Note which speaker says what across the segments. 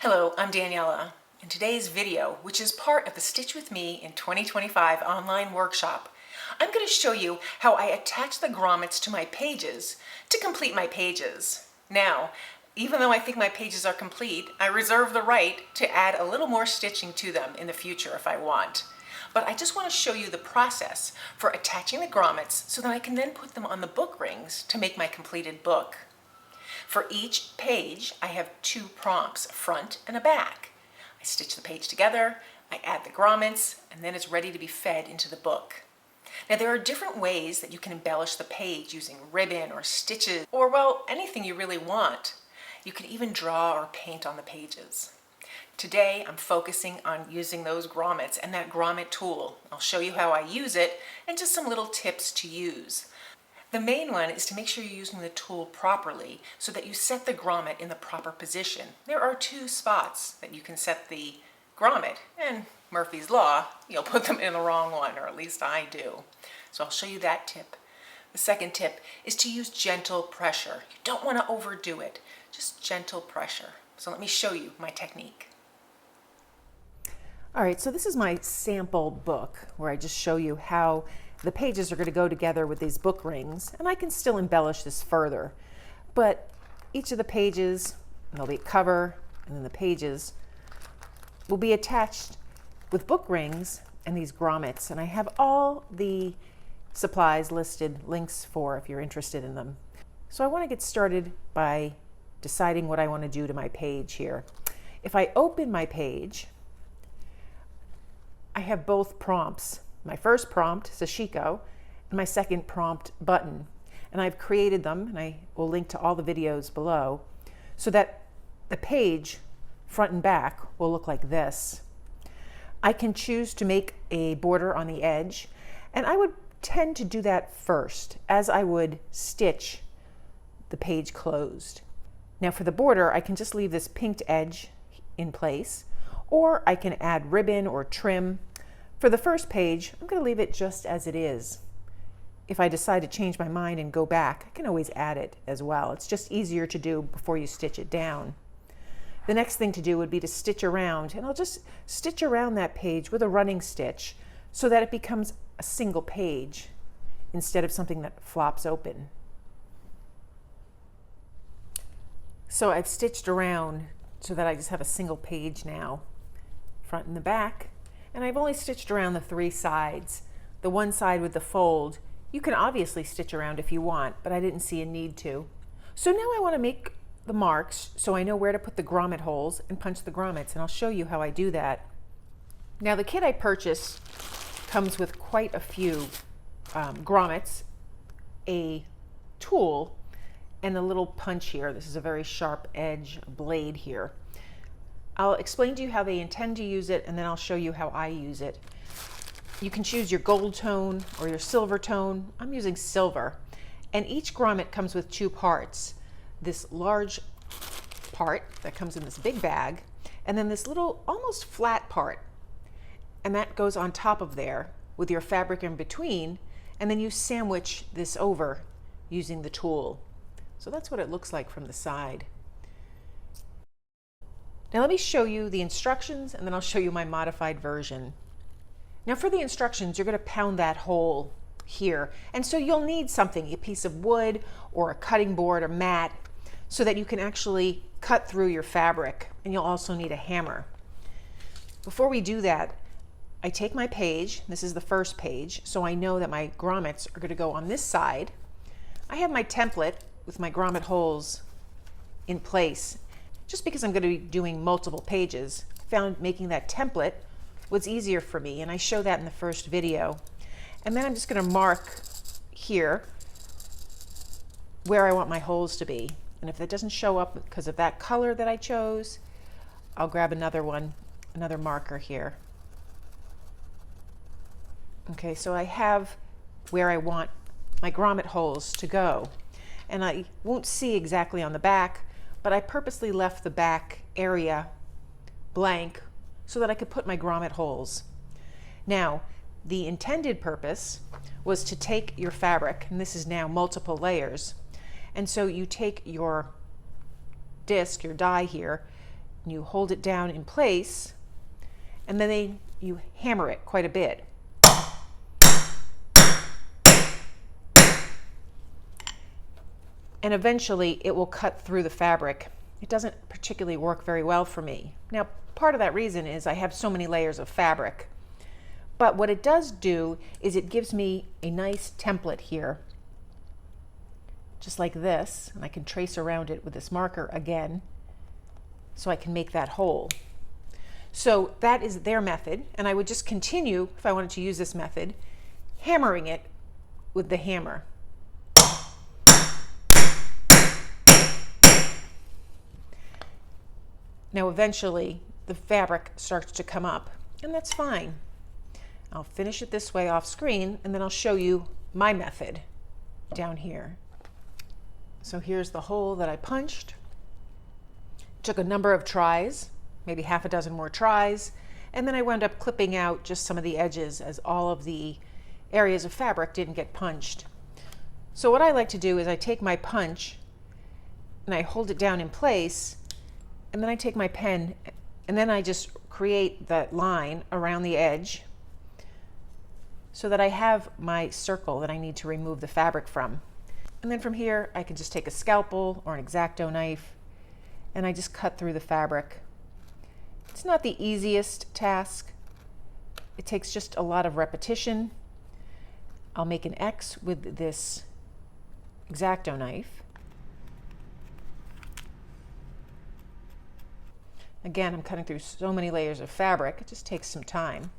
Speaker 1: Hello, I'm Daniela. In today's video, which is part of the Stitch With Me in 2025 online workshop, I'm going to show you how I attach the grommets to my pages to complete my pages. Now, even though I think my pages are complete, I reserve the right to add a little more stitching to them in the future if I want. But I just want to show you the process for attaching the grommets so that I can then put them on the book rings to make my completed book. For each page, I have two prompts, a front and a back. I stitch the page together, I add the grommets, and then it's ready to be fed into the book. Now there are different ways that you can embellish the page using ribbon or stitches, or well, anything you really want. You can even draw or paint on the pages. Today I'm focusing on using those grommets and that grommet tool. I'll show you how I use it and just some little tips to use. The main one is to make sure you're using the tool properly so that you set the grommet in the proper position. There are two spots that you can set the grommet, and Murphy's Law, you'll put them in the wrong one, or at least I do. So I'll show you that tip. The second tip is to use gentle pressure. You don't want to overdo it, just gentle pressure. So let me show you my technique.
Speaker 2: All right, so this is my sample book where I just show you how the pages are going to go together with these book rings, and I can still embellish this further. But each of the pages, and there'll be a cover, and then the pages will be attached with book rings and these grommets. And I have all the supplies listed, links for if you're interested in them. So I want to get started by deciding what I want to do to my page here. If I open my page, I have both prompts. My first prompt, Sashiko, and my second prompt, Button. And I've created them, and I will link to all the videos below, so that the page, front and back, will look like this. I can choose to make a border on the edge, and I would tend to do that first, as I would stitch the page closed. Now for the border, I can just leave this pinked edge in place, or I can add ribbon or trim. For the first page, I'm going to leave it just as it is. If I decide to change my mind and go back, I can always add it as well. It's just easier to do before you stitch it down. The next thing to do would be to stitch around, and I'll just stitch around that page with a running stitch so that it becomes a single page instead of something that flops open. So I've stitched around so that I just have a single page now, front and the back. And I've only stitched around the three sides. The one side with the fold, you can obviously stitch around if you want, but I didn't see a need to. So now I want to make the marks so I know where to put the grommet holes and punch the grommets, and I'll show you how I do that. Now the kit I purchased comes with quite a few grommets, a tool, and a little punch here. This is a very sharp edge blade here. I'll explain to you how they intend to use it, and then I'll show you how I use it. You can choose your gold tone or your silver tone. I'm using silver. And each grommet comes with two parts. This large part that comes in this big bag, and then this little almost flat part. And that goes on top of there with your fabric in between, and then you sandwich this over using the tool. So that's what it looks like from the side. Now let me show you the instructions, and then I'll show you my modified version. Now for the instructions, you're going to pound that hole here. And so you'll need something, a piece of wood or a cutting board or mat, so that you can actually cut through your fabric. And you'll also need a hammer. Before we do that, I take my page. This is the first page, so I know that my grommets are going to go on this side. I have my template with my grommet holes in place. Just because I'm going to be doing multiple pages, I found making that template was easier for me, and I show that in the first video. And then I'm just going to mark here where I want my holes to be. And if it doesn't show up because of that color that I chose, I'll grab another one, another marker here. Okay, so I have where I want my grommet holes to go. And I won't see exactly on the back, but I purposely left the back area blank so that I could put my grommet holes. Now, the intended purpose was to take your fabric, and this is now multiple layers, and so you take your disc, your die here, and you hold it down in place, and then you hammer it quite a bit. And eventually it will cut through the fabric. It doesn't particularly work very well for me. Now, part of that reason is I have so many layers of fabric. But what it does do is it gives me a nice template here, just like this, and I can trace around it with this marker again, so I can make that hole. So that is their method, and I would just continue, if I wanted to use this method, hammering it with the hammer. Now eventually the fabric starts to come up, and that's fine. I'll finish it this way off screen, and then I'll show you my method down here. So here's the hole that I punched. It took a number of tries, maybe half a dozen more tries, and then I wound up clipping out just some of the edges as all of the areas of fabric didn't get punched. So what I like to do is I take my punch and I hold it down in place, and then I take my pen and then I just create that line around the edge so that I have my circle that I need to remove the fabric from. And then from here, I can just take a scalpel or an X-Acto knife, and I just cut through the fabric. It's not the easiest task. It takes just a lot of repetition. I'll make an X with this X-Acto knife. Again, I'm cutting through so many layers of fabric, it just takes some time.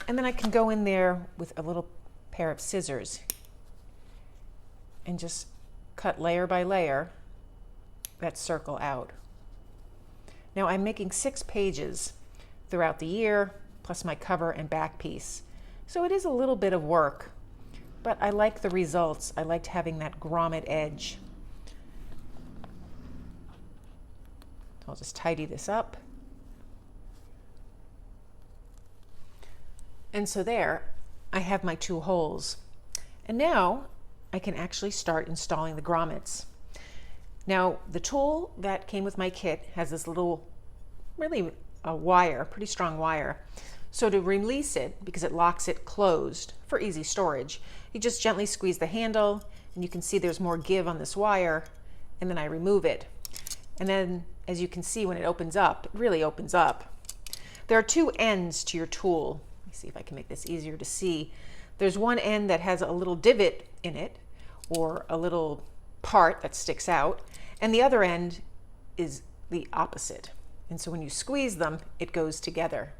Speaker 2: And then I can go in there with a little pair of scissors and just cut layer by layer that circle out. Now I'm making 6 pages throughout the year, plus my cover and back piece. So it is a little bit of work, but I like the results. I liked having that grommet edge. I'll just tidy this up. And so there, I have my 2 holes. And now I can actually start installing the grommets. Now, the tool that came with my kit has this little, really a wire, pretty strong wire. So to release it, because it locks it closed for easy storage, you just gently squeeze the handle, and you can see there's more give on this wire, and then I remove it. And then, as you can see, when it opens up, it really opens up. There are 2 ends to your tool. Let me see if I can make this easier to see. There's one end that has a little divot in it, or a little part that sticks out, and the other end is the opposite. And so when you squeeze them, it goes together.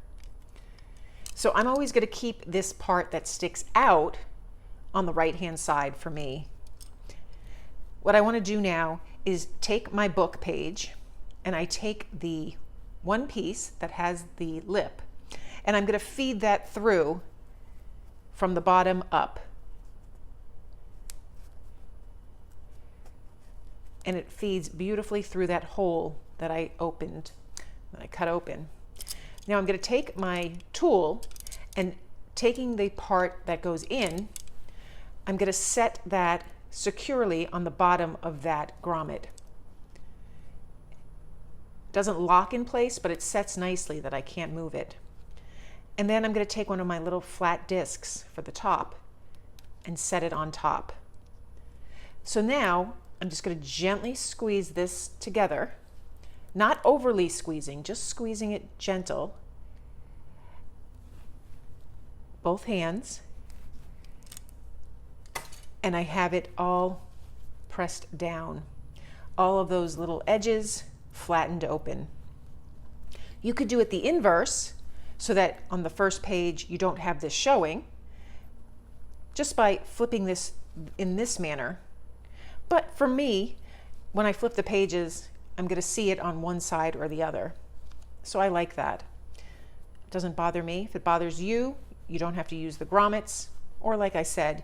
Speaker 2: So I'm always going to keep this part that sticks out on the right-hand side for me. What I want to do now is take my book page, and I take the one piece that has the lip, and I'm going to feed that through from the bottom up. And it feeds beautifully through that hole that I opened, that I cut open. Now I'm going to take my tool, and taking the part that goes in, I'm going to set that securely on the bottom of that grommet. It doesn't lock in place, but it sets nicely that I can't move it. And then I'm going to take one of my little flat discs for the top and set it on top. So now I'm just going to gently squeeze this together, not overly squeezing, just squeezing it gentle. Both hands. And I have it all pressed down. All of those little edges flattened open. You could do it the inverse, so that on the first page you don't have this showing, just by flipping this in this manner. But for me, when I flip the pages, I'm going to see it on one side or the other. So I like that. It doesn't bother me. If it bothers you, you don't have to use the grommets, or like I said,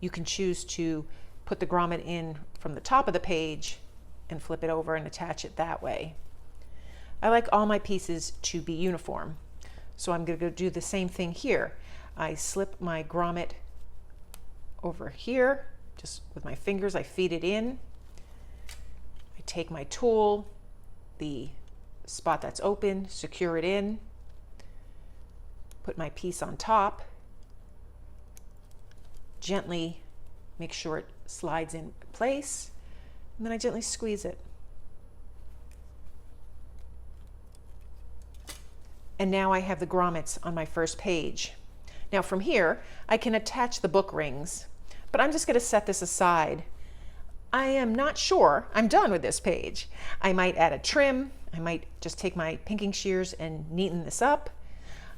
Speaker 2: you can choose to put the grommet in from the top of the page and flip it over and attach it that way. I like all my pieces to be uniform, so I'm going to go do the same thing here. I slip my grommet over here, just with my fingers I feed it in. I take my tool the spot that's open, secure it in, put my piece on top, gently make sure it slides in place, and then I gently squeeze it. And now I have the grommets on my first page. Now from here, I can attach the book rings, but I'm just going to set this aside. I am not sure I'm done with this page. I might add a trim. I might just take my pinking shears and neaten this up.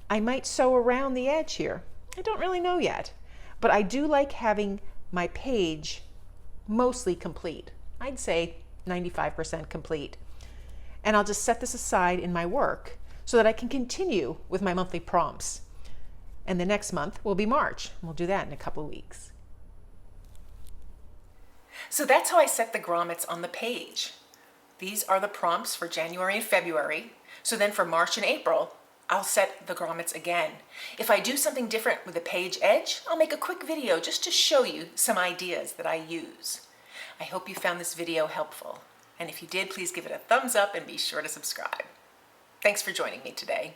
Speaker 2: I might sew around the edge here. I don't really know yet, but I do like having my page mostly complete. I'd say 95% complete. And I'll just set this aside in my work so that I can continue with my monthly prompts. And the next month will be March. We'll do that in a couple of weeks.
Speaker 1: So that's how I set the grommets on the page. These are the prompts for January and February. So then for March and April, I'll set the grommets again. If I do something different with the page edge, I'll make a quick video just to show you some ideas that I use. I hope you found this video helpful. And if you did, please give it a thumbs up and be sure to subscribe. Thanks for joining me today.